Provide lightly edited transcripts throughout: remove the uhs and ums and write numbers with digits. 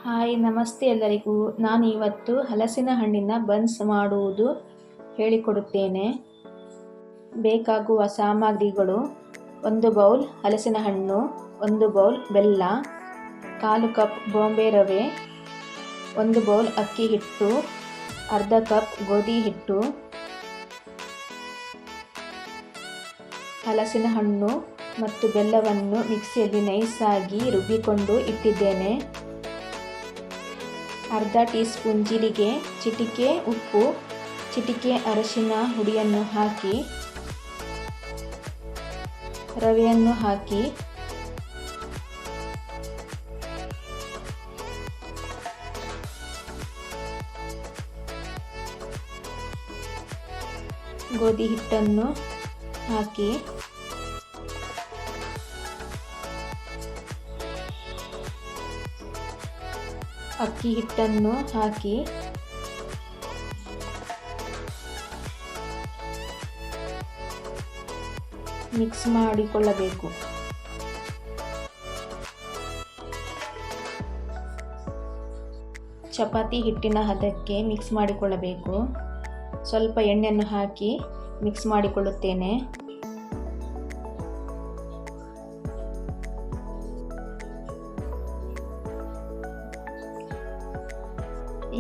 Hi ನಮಸ್ತೆ ಎಲ್ಲರಿಗೂ. ನಾನು ಇವತ್ತು ಹಲಸಿನ ಹಣ್ಣಿನ ಬನ್ಸ್ ಮಾಡುವುದು ಹೇಳಿಕೊಡುತ್ತೇನೆ. ಬೇಕಾಗುವ ಸಾಮಗ್ರಿಗಳು: 1 ಬೌಲ್ ಹಲಸಿನ ಹಣ್ಣು, 1 ಬೌಲ್ ಬೆಲ್ಲ, 1/4 ಕಪ್ ಬಾಂಬೆ ರವೆ, 1 ಬೌಲ್ ಅಕ್ಕಿ ಹಿಟ್ಟು, ಅರ್ಧ ಕಪ್ ಗೋಧಿ ಹಿಟ್ಟು. ಹಲಸಿನ ಹಣ್ಣು ಮತ್ತು ಬೆಲ್ಲವನ್ನು ಮಿಕ್ಸಿಯಲ್ಲಿ ನೈಸಾಗಿ ರುಬ್ಬಿಕೊಂಡು ಇಟ್ಟಿದ್ದೇನೆ. ಅರ್ಧ ಟೀ ಸ್ಪೂನ್ ಜೀರಿಗೆ, ಚಿಟಿಕೆ ಉಪ್ಪು, ಚಿಟಿಕೆ ಅರಿಶಿನ ಹುಡಿಯನ್ನು ಹಾಕಿ ರವೆಯನ್ನು ಹಾಕಿ ಗೋಧಿ ಹಿಟ್ಟನ್ನು ಹಾಕಿ ಅಕ್ಕಿ ಹಿಟ್ಟನ್ನು ಹಾಕಿ ಮಿಕ್ಸ್ ಮಾಡಿಕೊಳ್ಳಬೇಕು. ಚಪಾತಿ ಹಿಟ್ಟಿನ ಹದಕ್ಕೆ ಮಿಕ್ಸ್ ಮಾಡಿಕೊಳ್ಳಬೇಕು. ಸ್ವಲ್ಪ ಎಣ್ಣೆಯನ್ನು ಹಾಕಿ ಮಿಕ್ಸ್ ಮಾಡಿಕೊಳ್ಳುತ್ತೇನೆ.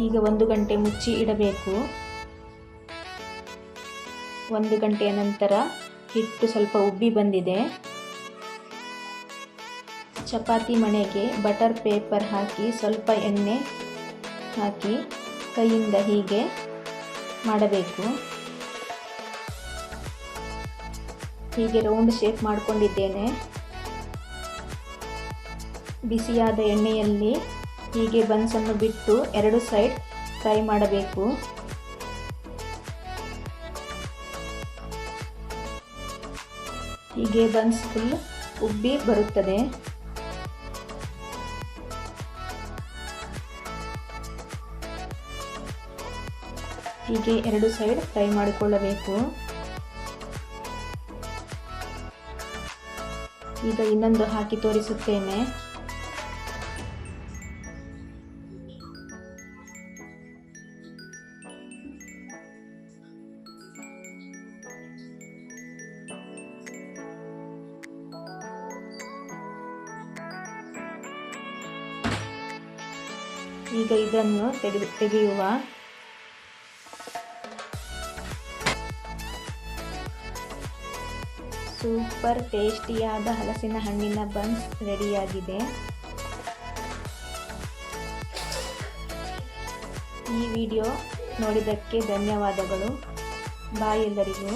ಈಗ 1 ಗಂಟೆ ಮುಚ್ಚಿ ಇಡಬೇಕು. 1 ಗಂಟೆಯ ನಂತರ ಹಿಟ್ಟು ಸ್ವಲ್ಪ ಉಬ್ಬಿ ಬಂದಿದೆ. ಚಪಾತಿ ಮಣೆಗೆ ಬಟರ್ ಪೇಪರ್ ಹಾಕಿ ಸ್ವಲ್ಪ ಎಣ್ಣೆ ಹಾಕಿ ಕೈಯಿಂದ ಹೀಗೆ ಮಾಡಬೇಕು. ಹೀಗೆ ರೌಂಡ್ ಶೇಪ್ ಮಾಡಿಕೊಂಡಿದ್ದೇನೆ. ಬಿಸಿಯಾದ ಎಣ್ಣೆಯಲ್ಲಿ ಹೀಗೆ ಬನ್ಸನ್ನು ಬಿಟ್ಟು 2 ಸೈಡ್ ಫ್ರೈ ಮಾಡಬೇಕು. ಹೀಗೆ ಬನ್ಸ್ ಫುಲ್ ಉಬ್ಬಿ ಬರುತ್ತದೆ. ಹೀಗೆ 2 ಸೈಡ್ ಫ್ರೈ ಮಾಡಿಕೊಳ್ಳಬೇಕು. ಈಗ ಇನ್ನೊಂದು ಹಾಕಿ ತೋರಿಸುತ್ತೇನೆ. ಈಗ ಇದನ್ನು ತೆಗೆಯುವ. ಸೂಪರ್ ಟೇಸ್ಟಿಯಾದ ಹಲಸಿನ ಹಣ್ಣಿನ ಬನ್ಸ್ ರೆಡಿಯಾಗಿದೆ. ಈ ವಿಡಿಯೋ ನೋಡಿದ್ದಕ್ಕೆ ಧನ್ಯವಾದಗಳು. ಬಾಯ್ ಎಲ್ಲರಿಗೂ.